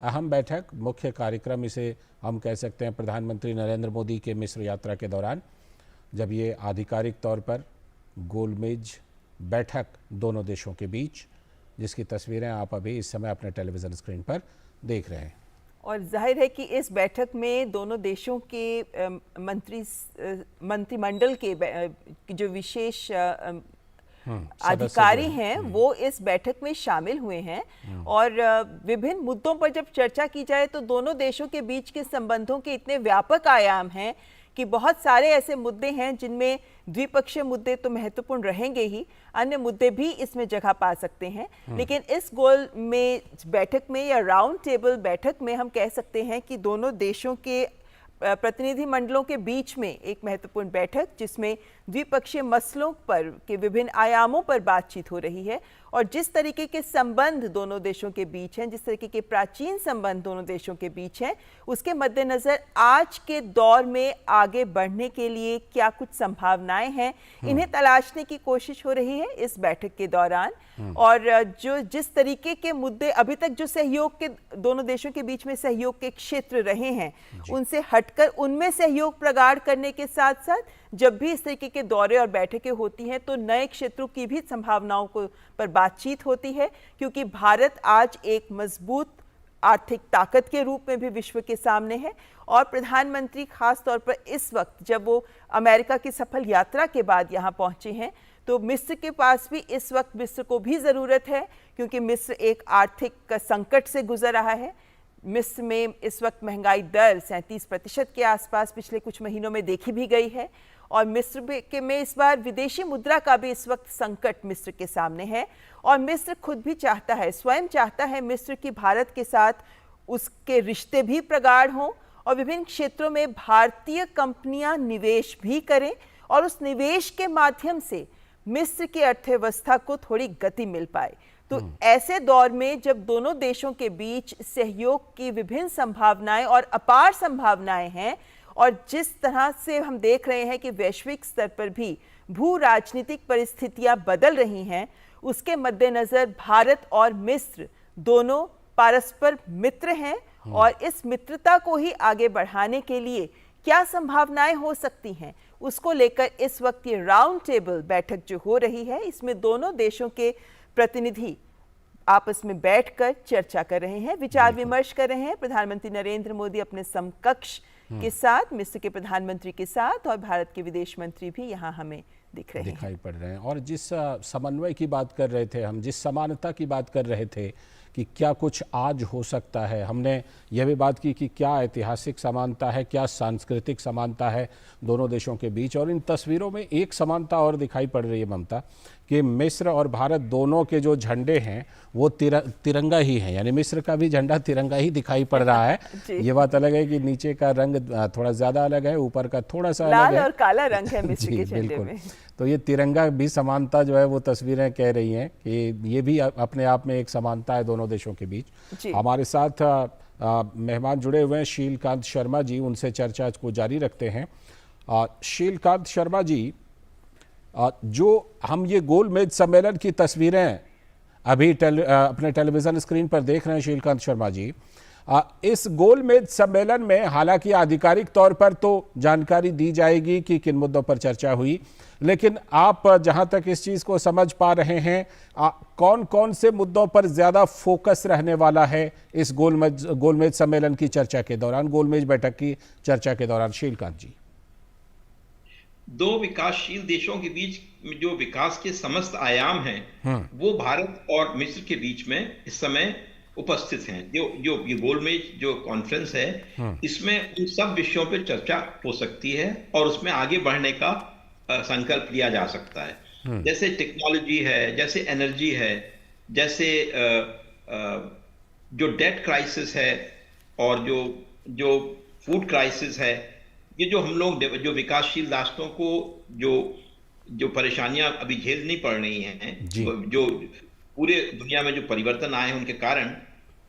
अहम बैठक, मुख्य कार्यक्रम इसे हम कह सकते हैं प्रधानमंत्री नरेंद्र मोदी के मिस्र यात्रा के दौरान, जब ये आधिकारिक तौर पर गोलमेज बैठक दोनों देशों के बीच, जिसकी तस्वीरें आप अभी इस समय अपने टेलीविज़न स्क्रीन पर देख रहे हैं। और जाहिर है कि इस बैठक में दोनों देशों के मंत्रिमंडल के जो विशेष अधिकारी हैं वो इस बैठक में शामिल हुए हैं। और विभिन्न मुद्दों पर जब चर्चा की जाए तो दोनों देशों के बीच के संबंधों के इतने व्यापक आयाम हैं कि बहुत सारे ऐसे मुद्दे हैं जिनमें द्विपक्षीय मुद्दे तो महत्वपूर्ण रहेंगे ही, अन्य मुद्दे भी इसमें जगह पा सकते हैं। लेकिन इस गोल में बैठक में या राउंड टेबल बैठक में हम कह सकते हैं कि दोनों देशों के प्रतिनिधि मंडलों के बीच में एक महत्वपूर्ण बैठक, जिसमें द्विपक्षीय मसलों पर के विभिन्न आयामों पर बातचीत हो रही है। और जिस तरीके के संबंध दोनों देशों के बीच हैं, जिस तरीके के प्राचीन संबंध दोनों देशों के बीच हैं, उसके मद्देनज़र आज के दौर में आगे बढ़ने के लिए क्या कुछ संभावनाएं हैं, इन्हें तलाशने की कोशिश हो रही है इस बैठक के दौरान। और जो जिस तरीके के मुद्दे अभी तक जो सहयोग के दोनों देशों के बीच में सहयोग के क्षेत्र रहे हैं, उनसे हटकर उनमें सहयोग प्रगाढ़ करने के साथ साथ जब भी इस तरीके के दौरे और बैठकें होती हैं तो नए क्षेत्रों की भी संभावनाओं को पर बातचीत होती है, क्योंकि भारत आज एक मजबूत आर्थिक ताकत के रूप में भी विश्व के सामने है। और प्रधानमंत्री खास तौर पर इस वक्त जब वो अमेरिका की सफल यात्रा के बाद यहाँ पहुंचे हैं, तो मिस्र के पास भी इस वक्त मिस्र को भी ज़रूरत है, क्योंकि मिस्र एक आर्थिक संकट से गुजर रहा है। मिस्र में इस वक्त महंगाई दर 37% के आसपास पिछले कुछ महीनों में देखी भी गई है। और मिस्र में इस बार विदेशी मुद्रा का भी इस वक्त संकट मिस्र के सामने है। और मिस्र खुद भी चाहता है, स्वयं चाहता है मिस्र की भारत के साथ उसके रिश्ते भी प्रगाढ़ हों और विभिन्न क्षेत्रों में भारतीय कंपनियां निवेश भी करें और उस निवेश के माध्यम से मिस्र की अर्थव्यवस्था को थोड़ी गति मिल पाए। तो ऐसे दौर में जब दोनों देशों के बीच सहयोग की विभिन्न संभावनाएं और अपार संभावनाएं हैं, और जिस तरह से हम देख रहे हैं कि वैश्विक स्तर पर भी भू राजनीतिक परिस्थितियां बदल रही हैं, उसके मद्देनजर भारत और मिस्र दोनों परस्पर मित्र हैं। और इस मित्रता को ही आगे बढ़ाने के लिए क्या संभावनाएं हो सकती हैं, उसको लेकर इस वक्त ये राउंड टेबल बैठक जो हो रही है, इसमें दोनों देशों के प्रतिनिधि आपस में बैठकर चर्चा कर रहे हैं, विचार विमर्श कर रहे हैं। प्रधानमंत्री नरेंद्र मोदी अपने समकक्ष के साथ, मिस्र के प्रधानमंत्री के साथ, और भारत के विदेश मंत्री भी यहाँ हमें दिखाई पड़ रहे हैं। और जिस समन्वय की बात कर रहे थे हम, जिस समानता की बात कर रहे थे कि क्या कुछ आज हो सकता है, हमने यह भी बात की कि क्या ऐतिहासिक समानता है, क्या सांस्कृतिक समानता है दोनों देशों के बीच। और इन तस्वीरों में एक समानता और दिखाई पड़ रही है ममता, कि मिस्र और भारत दोनों के जो झंडे हैं वो तिरंगा ही हैं, यानी मिस्र का भी झंडा तिरंगा ही दिखाई पड़ रहा है। ये बात अलग है कि नीचे का रंग थोड़ा ज़्यादा अलग है, ऊपर का थोड़ा सा अलग है, लाल और काला रंग है मिस्र के झंडे में। तो ये तिरंगा भी समानता जो है वो तस्वीरें कह रही हैं कि ये भी अपने आप में एक समानता है दोनों देशों के बीच। हमारे साथ मेहमान जुड़े हुए हैं शीलकांत शर्मा जी, उनसे चर्चा को जारी रखते हैं। शीलकांत शर्मा जी, जो हम ये गोलमेज सम्मेलन की तस्वीरें अभी अपने टेलीविज़न स्क्रीन पर देख रहे हैं शीलकांत शर्मा जी, इस गोलमेज सम्मेलन में हालांकि आधिकारिक तौर पर तो जानकारी दी जाएगी कि किन मुद्दों पर चर्चा हुई, लेकिन आप जहां तक इस चीज़ को समझ पा रहे हैं, कौन कौन से मुद्दों पर ज़्यादा फोकस रहने वाला है इस गोलमेज सम्मेलन की चर्चा के दौरान, गोलमेज बैठक की चर्चा के दौरान? शीलकांत जी, दो विकासशील देशों के बीच जो विकास के समस्त आयाम हैं वो भारत और मिस्र के बीच में इस समय उपस्थित हैं। जो ये गोलमेज जो कॉन्फ्रेंस है, इसमें उन सब विषयों पर चर्चा हो सकती है और उसमें आगे बढ़ने का संकल्प लिया जा सकता है। जैसे टेक्नोलॉजी है, जैसे एनर्जी है, जैसे जो डेट क्राइसिस है, और जो फूड क्राइसिस है। ये जो हम लोग जो विकासशील राष्ट्रों को जो परेशानियां अभी झेलनी पड़ रही हैं, जो पूरे दुनिया में जो परिवर्तन आए हैं उनके कारण,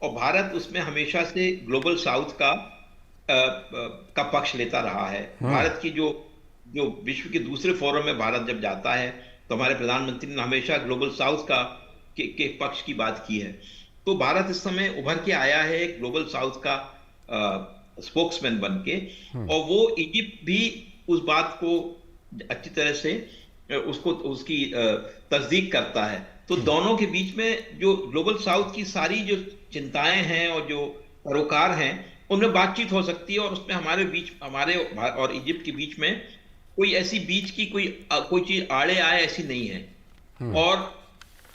और भारत उसमें हमेशा से ग्लोबल साउथ का पक्ष लेता रहा है। भारत की जो विश्व के दूसरे फोरम में भारत जब जाता है तो हमारे प्रधानमंत्री ने हमेशा ग्लोबल साउथ के पक्ष की बात की है। तो भारत इस समय उभर के आया है ग्लोबल साउथ का स्पोक्समैन बन के, और वो इजिप्ट भी उस बात को अच्छी तरह से उसकी तस्दीक करता है। तो दोनों के बीच में जो ग्लोबल साउथ की सारी जो चिंताएं हैं और जो पैरोकार हैं, उनमें बातचीत हो सकती है, और उसमें हमारे और इजिप्ट के बीच में कोई ऐसी बीच की कोई चीज आड़े आए ऐसी नहीं है। और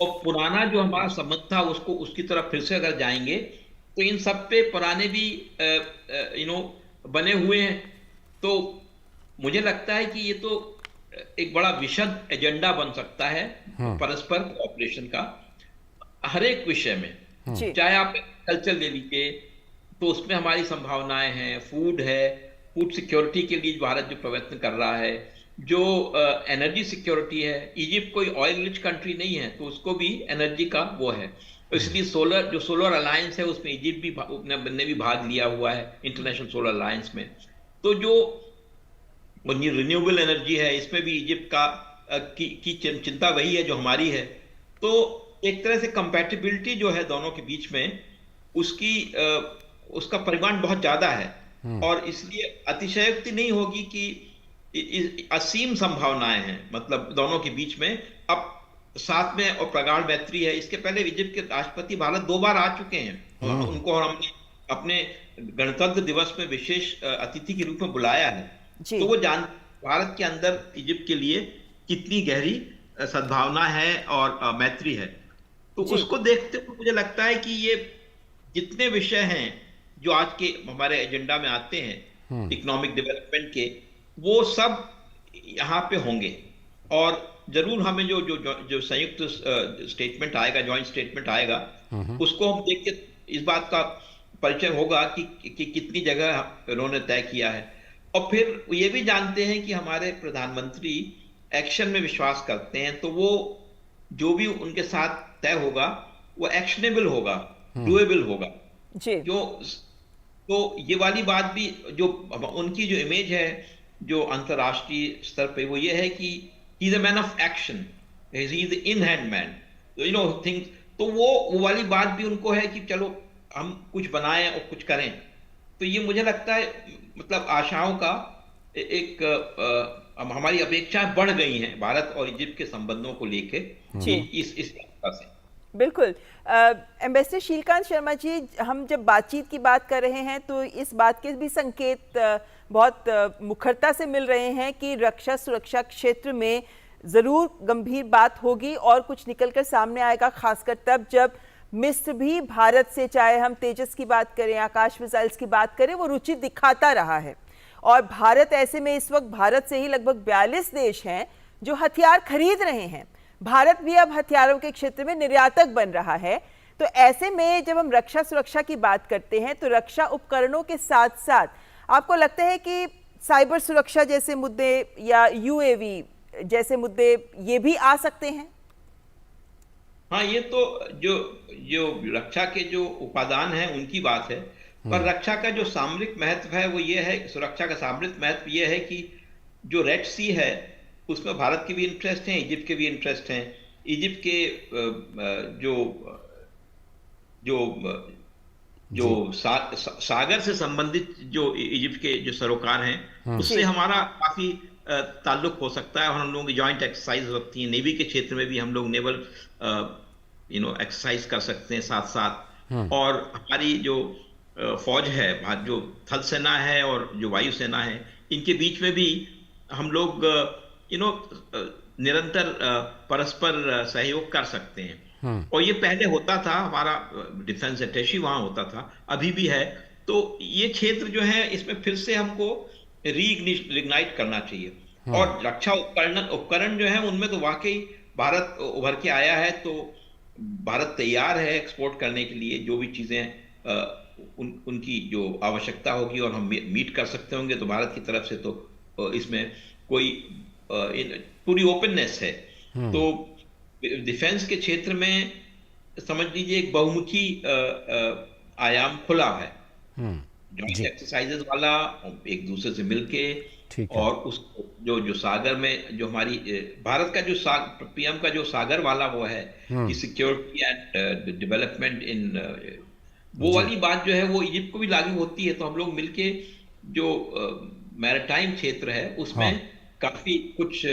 पुराना जो हमारा संबंध था उसकी तरफ फिर से अगर जाएंगे तो इन सब पे पुराने भी बने हुए हैं। तो मुझे लगता है कि ये तो एक बड़ा विशद एजेंडा बन सकता है परस्पर कोऑपरेशन का हर एक विषय में। चाहे आप कल्चर ले लीजिए तो उसमें हमारी संभावनाएं हैं, फूड है, फूड सिक्योरिटी के लिए भारत जो प्रयत्न कर रहा है, जो एनर्जी सिक्योरिटी है, इजिप्ट कोई ऑयल रिच कंट्री नहीं है तो उसको भी एनर्जी का वो है, इसलिए सोलर अलायंस है उसमें इजिप्ट भी ने भी भाग लिया हुआ है, इंटरनेशनल सोलर अलायंस में। तो जो रिन्यूएबल एनर्जी है इसमें भी इजिप्ट की चिंता वही है जो हमारी है। तो एक तरह से कंपैटिबिलिटी जो है दोनों के बीच में उसका परिमाण बहुत ज्यादा है, और इसलिए अतिशयोक्ति नहीं होगी कि असीम संभावनाएं हैं, मतलब दोनों के बीच में अब साथ में और प्रगाढ़ मैत्री है। इसके पहले इजिप्ट के राष्ट्रपति भारत 2 बार आ चुके हैं, उनको हमने अपने गणतंत्र दिवस में विशेष अतिथि के रूप में बुलाया है। तो वो भारत के अंदर इजिप्ट के लिए कितनी गहरी सद्भावना है और मैत्री है। तो उसको देखते हुए मुझे लगता है कि ये जितने विषय हैं जो आज के हमारे एजेंडा में आते हैं इकोनॉमिक डेवलपमेंट के, वो सब यहाँ पे होंगे, और जरूर हमें जो संयुक्त स्टेटमेंट आएगा, जॉइंट स्टेटमेंट आएगा, उसको हम देख के इस बात का परिचय होगा कि कितनी जगह उन्होंने तय किया है। और फिर ये भी जानते हैं कि हमारे प्रधानमंत्री एक्शन में विश्वास करते हैं, तो वो जो भी उनके साथ तय होगा वो एक्शनेबल होगा, डूएबल होगा। तो ये वाली बात भी जो उनकी जो इमेज है जो अंतरराष्ट्रीय स्तर पे, वो ये है कि he is a man of action, he is in hand man, things. तो वो वाली बात भी उनको है कि चलो हम कुछ बनाएं और कुछ करें। तो ये मुझे लगता है मतलब आशाओं का हमारी अपेक्षाएं बढ़ गई हैं भारत और इजिप्ट के संबंधों को लेके इस से। बिल्कुल। एम्बेसडर शीलकांत शर्मा जी, हम जब बातचीत की बात कर रहे हैं तो इस बात के भी संकेत बहुत मुखरता से मिल रहे हैं कि रक्षा सुरक्षा क्षेत्र में ज़रूर गंभीर बात होगी और कुछ निकलकर सामने आएगा, खासकर तब जब मिस्र भी भारत से, चाहे हम तेजस की बात करें, आकाश मिसाइल्स की बात करें, वो रुचि दिखाता रहा है। और भारत ऐसे में इस वक्त भारत से ही लगभग 42 देश हैं जो हथियार खरीद रहे हैं। भारत भी अब हथियारों के क्षेत्र में निर्यातक बन रहा है। तो ऐसे में जब हम रक्षा सुरक्षा की बात करते हैं तो रक्षा उपकरणों के साथ साथ आपको लगता है कि साइबर सुरक्षा जैसे मुद्दे या यूएवी जैसे मुद्दे ये भी आ सकते हैं? हाँ, ये तो जो रक्षा के जो उपादान हैं उनकी बात है, पर रक्षा का जो सामरिक महत्व है वो ये है, सुरक्षा का सामरिक महत्व ये है कि जो रेड सी है उसमें भारत के भी इंटरेस्ट हैं, इजिप्ट के भी इंटरेस्ट हैं। इजिप्ट के जो सागर से संबंधित जो इजिप्ट के जो सरोकार हैं उससे हमारा काफी ताल्लुक हो सकता है, और हम लोगों की जॉइंट एक्सरसाइज होती है। नेवी के क्षेत्र में भी हम लोग नेवल एक्सरसाइज कर सकते हैं साथ साथ। और हमारी जो फौज है, जो थल सेना है और जो वायुसेना है, इनके बीच में भी हम लोग निरंतर परस्पर सहयोग कर सकते हैं। और ये पहले होता था, हमारा डिफेंस अटैची वहां होता था, अभी भी है। तो ये क्षेत्र जो है इसमें फिर से हमको रीइग्नाइट करना चाहिए। और रक्षा उपकरण जो है उनमें तो वाकई भारत उभर के आया है, तो भारत तैयार है एक्सपोर्ट करने के लिए। जो भी चीजें उनकी जो आवश्यकता होगी और हम मीट कर सकते होंगे तो भारत की तरफ से तो इसमें कोई पूरी ओपननेस है। तो डिफेंस के क्षेत्र में समझ लीजिए एक बहुमुखी आयाम खुला है, जॉइंट एक्सरसाइजेस वाला, एक दूसरे से मिलके ठीक है। और उस जो सागर में जो हमारी भारत का जो पीएम का जो सागर वाला वो है कि सिक्योरिटी एंड डेवलपमेंट इन वो जी। वाली बात जो है वो इजिप्ट को भी लागू होती है। तो हम लोग मिलके जो मैरिटाइम क्षेत्र है उसमें हाँ। काफी कुछ